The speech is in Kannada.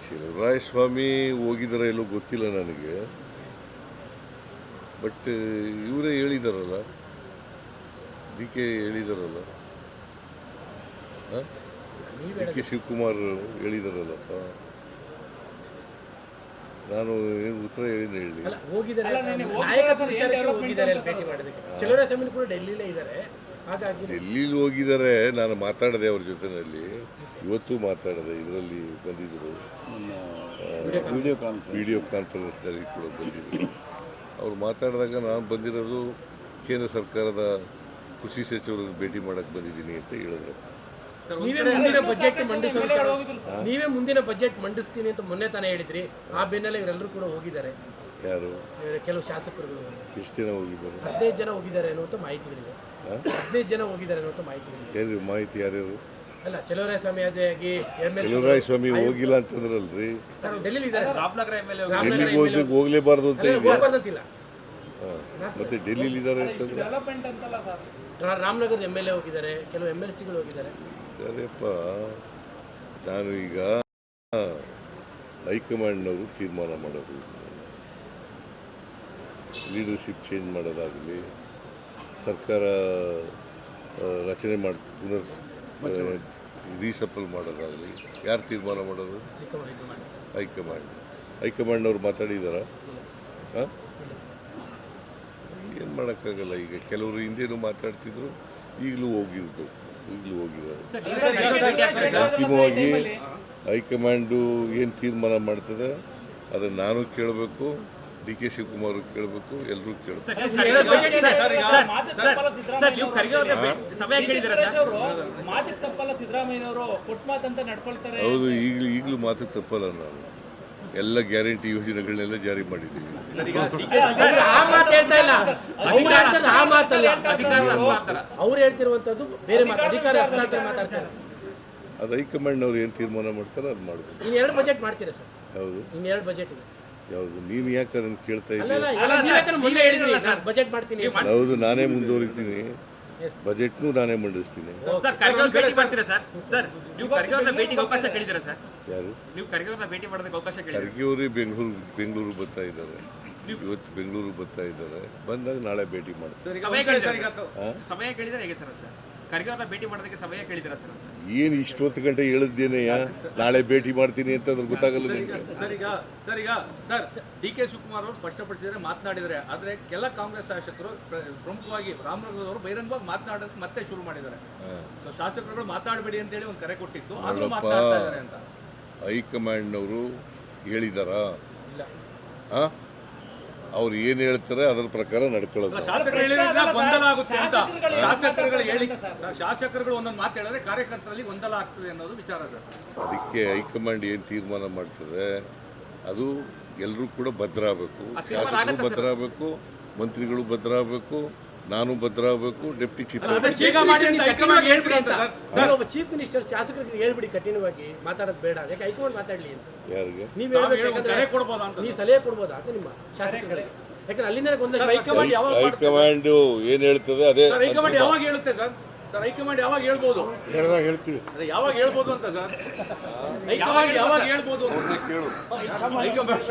ಶಿವರಾಯಸ್ವಾಮಿ ಹೋಗಿದಾರ ಎಲ್ಲೋ ಗೊತ್ತಿಲ್ಲ ನನಗೆ. ಬಟ್ ಇವರೇ ಹೇಳಿದಾರಲ್ಲ, ಡಿ ಕೆ ಹೇಳಿದಾರಲ್ಲ, ಡಿ ಕೆ ಶಿವಕುಮಾರ್ ಹೇಳಿದಾರಲ್ಲಪ್ಪ. ನಾನು ಏನು ಉತ್ತರ ಏನು ಹೇಳಿ. ಡೆಲ್ಲಿಲಿ ಹೋಗಿದ್ದಾರೆ. ನಾನು ಮಾತಾಡಿದೆ ಅವ್ರ ಜೊತೆಯಲ್ಲಿ, ಇವತ್ತು ಮಾತಾಡಿದೆ. ಇದರಲ್ಲಿ ಬಂದಿದ್ದರು, ವಿಡಿಯೋ ಕಾನ್ಫರೆನ್ಸ್ನಲ್ಲಿ ಕೂಡ ಬಂದಿದ್ದರು. ಅವ್ರು ಮಾತಾಡಿದಾಗ ನಾನು ಬಂದಿರೋದು ಕೇಂದ್ರ ಸರ್ಕಾರದ ಕೃಷಿ ಸಚಿವರನ್ನು ಭೇಟಿ ಮಾಡೋಕ್ಕೆ ಬಂದಿದ್ದೀನಿ ಅಂತ ಹೇಳಿದ್ರು. ನೀವೇ ಮುಂದಿನ ಬಜೆಟ್ ಮಂಡಿಸ್ತೀನಿ ಅಂತ ಮೊನ್ನೆ ತಾನೇ ಹೇಳಿದ್ರಿ. ಆ ಬೆನ್ನಲ್ಲೇ ಇವರೆಲ್ಲರೂ ಕೂಡ ಹೋಗಿದ್ದಾರೆ. ಯಾರು? ಕೆಲವು ಶಾಸಕರುಗಳು. ಎಷ್ಟು ಜನ ಹೋಗಿದ್ದಾರೆ? 15 ಜನ ಹೋಗಿದ್ದಾರೆ ಅನ್ನುವಂಥ ಮಾಹಿತಿಗಳಿದೆ. 15 ಜನ ಹೋಗಿದ್ದಾರೆ ಅನ್ನುವಂಥ ಮಾಹಿತಿಗಳಿದೆ. ಮಾಹಿತಿ ಯಾರ್ಯಾರು? ಅಲ್ಲ, ಚಲುವರಾಯಸ್ವಾಮಿ ಆಗಿ ಚಲುವರಾಯಸ್ವಾಮಿ ಹೋಗಿಲ್ಲ ಅಂತಂದ್ರಲ್ರಿ. ಡೆಲ್ಲಿಲಿ ಇದ್ದಾರೆ. ಹೋಗ್ಲೇಬಾರ್ದು ಅಂತ ಹೋಗ್ಬಾರ್ದಂತಿಲ್ಲ. ಮತ್ತೆ ಡೆಲ್ಲಿಲಿ ಇದ್ದಾರೆ ಅಂತಂದ್ರೆ ರಾಮನಗರದ MLA ಹೋಗಿದ್ದಾರೆ, ಕೆಲವು MLCಗಳು ಹೋಗಿದ್ದಾರೆ. ಅದೇಪ್ಪ, ನಾನು ಈಗ ಹೈಕಮಾಂಡ್ನವರು ತೀರ್ಮಾನ ಮಾಡೋದು, ಲೀಡರ್ಶಿಪ್ ಚೇಂಜ್ ಮಾಡೋದಾಗಲಿ, ಸರ್ಕಾರ ರಚನೆ ಮಾಡಿ ರೀಸಫಲ್ ಮಾಡೋದಾಗಲಿ ಯಾರು ತೀರ್ಮಾನ ಮಾಡೋದು? ಹೈಕಮಾಂಡ್ನವ್ರು ಮಾತಾಡಿದಾರ? ಏನು ಮಾಡೋಕ್ಕಾಗಲ್ಲ. ಈಗ ಕೆಲವರು ಹಿಂದೇನು ಮಾತಾಡ್ತಿದ್ರು, ಈಗಲೂ ಹೋಗಿದ್ದಾರೆ. ಅಂತಿಮವಾಗಿ ಹೈಕಮಾಂಡು ಏನು ತೀರ್ಮಾನ ಮಾಡ್ತದೆ ಅದನ್ನು ನಾನು ಕೇಳಬೇಕು, ಡಿ ಕೆ ಶಿವಕುಮಾರ್ ಕೇಳಬೇಕು, ಎಲ್ಲರೂ ಕೇಳಬೇಕು. ಹೌದು, ಈಗಲೂ ಮಾತು ತಪ್ಪಲ್ಲ. ನಾನು ಎಲ್ಲ ಗ್ಯಾರಂಟಿ ಯೋಜನೆಗಳನ್ನೆಲ್ಲ ಜಾರಿ ಮಾಡಿದ್ದೀವಿ. ಅವ್ರು ಹೇಳ್ತಿರುವಂತದ್ದು ಬೇರೆ ಮಾತು. ಅಧಿಕಾರ ಹಸ್ತಾಂತರ ಮಾತಾಡ್ತಾರೆ. ಅದು ಹೈಕಮಾಂಡ್ನವ್ರು ಏನು ತೀರ್ಮಾನ ಮಾಡ್ತಾರೋ ಅದು ಮಾಡಬೇಕು. ಇನ್ನು 2 ಬಜೆಟ್ ಮಾಡ್ತೀರಾ ಸರ್? ಹೌದು, ಇನ್ನು 2 ಬಜೆಟ್ ಇದೆ. ಯಾವುದು? ನೀನು ಯಾಕೆ ಅದನ್ನು ಕೇಳ್ತಾ ಇದ್ದೀಯ? ಬಜೆಟ್ ಮಾಡ್ತೀನಿ. ಹೌದು, ನಾನೇ ಮುಂದುವರಿತೀನಿ. ಬಜೆಟ್ನು ನಾನೇ ಮಂಡಿಸ್ತೀನಿ. ಯಾರು? ಖರ್ಗೆ ಅವರೇ ಬೆಂಗಳೂರು ಬರ್ತಾ ಇದ್ದಾರೆ. ಇವತ್ತು ಬೆಂಗಳೂರು ಬರ್ತಾ ಇದ್ದಾರೆ. ಬಂದಾಗ ನಾಳೆ ಭೇಟಿ ಮಾಡ್ತಾರೆ. ಏನು ಇಷ್ಟೊತ್ತು ಗಂಟೆ ಹೇಳಿದ್ದೇನೆಯಾ ನಾಳೆ ಭೇಟಿ ಮಾಡ್ತೀನಿ ಅಂತ ಅದ್ರ ಗೊತ್ತಾಗಲ್ಲ ನಿಮಗೆ? ಸರ್, ಡಿ ಕೆ ಶಿವಕುಮಾರ್ ಅವರು ಸ್ಪಷ್ಟಪಡಿಸಿದರೆ ಮಾತನಾಡಿದರೆ, ಆದರೆ ಕೆಲ ಕಾಂಗ್ರೆಸ್ ಶಾಸಕರು, ಪ್ರಮುಖವಾಗಿ ರಾಮನಗರದವರು ಬಹಿರಂಗವಾಗಿ ಮಾತನಾಡೋಕೆ ಮತ್ತೆ ಶುರು ಮಾಡಿದ್ದಾರೆ. ಸೊ ಶಾಸಕರುಗಳು ಮಾತಾಡಬೇಡಿ ಅಂತೇಳಿ ಒಂದು ಕರೆ ಕೊಟ್ಟಿತ್ತು, ಆದರೂ ಮಾತನಾಡ್ತಾ ಇದ್ದಾರೆ ಅಂತ ಹೈಕಮಾಂಡ್ನವರು ಹೇಳಿದಾರಾ? ಅವ್ರು ಏನು ಹೇಳ್ತಾರೆ ಅದರ ಪ್ರಕಾರ ನಡ್ಕೊಳ್ಳೋದು. ಶಾಸಕರುಗಳು ಒಂದೊಂದು ಮಾತು ಹೇಳಿದ್ರೆ ಕಾರ್ಯಕರ್ತರಲ್ಲಿ ಗೊಂದಲ ಆಗ್ತದೆ ಅನ್ನೋದು ವಿಚಾರ ಸರ್. ಅದಕ್ಕೆ ಹೈಕಮಾಂಡ್ ಏನು ತೀರ್ಮಾನ ಮಾಡ್ತದೆ ಅದು ಎಲ್ಲರೂ ಕೂಡ ಭದ್ರಾಗಬೇಕು. ಶಾಸಕರು ಭದ್ರಾಗಬೇಕು, ಮಂತ್ರಿಗಳು ಭದ್ರಾಗಬೇಕು, ನಾನು ಭದ್ರಾಗಬೇಕು, ಡೆಪ್ಟಿ ಚೀಫ್ ಚೀಫ್ ಮಿನಿಸ್ಟರ್ ಶಾಸಕರಿಗೆ ಹೇಳ್ಬಿಡಿ ಕಠಿಣವಾಗಿ ಮಾತಾಡೋದು ಬೇಡ, ಯಾಕೆ ಹೈಕಮಾಂಡ್ ಮಾತಾಡ್ಲಿ ಅಂತ. ಯಾರಿಗೆ ನೀವು ನೀವು ಸಲಹೆ ಕೊಡ್ಬೋದಾ ಅಂತ ನಿಮ್ಮ ಶಾಸಕರಿಗೆ? ಯಾಕಂದ್ರೆ ಅಲ್ಲಿಂದ ಹೈಕಮಾಂಡ್ ಏನ್ ಹೇಳ್ತದೆ ಅದೇ. ಹೈಕಮಾಂಡ್ ಯಾವಾಗ ಹೇಳುತ್ತೆ ಸರ್? ಹೈಕಮಾಂಡ್ ಯಾವಾಗ ಹೇಳ್ಬೋದು? ಹೇಳಿದಾಗ ಹೇಳ್ತೀವಿ. ಯಾವಾಗ ಹೇಳ್ಬೋದು ಅಂತ ಸರ್? ಹೈಕಮಾಂಡ್ ಯಾವಾಗ ಹೇಳ್ಬೋದು? ಕೇಳು. ಹೈಕಮಾಂಡ್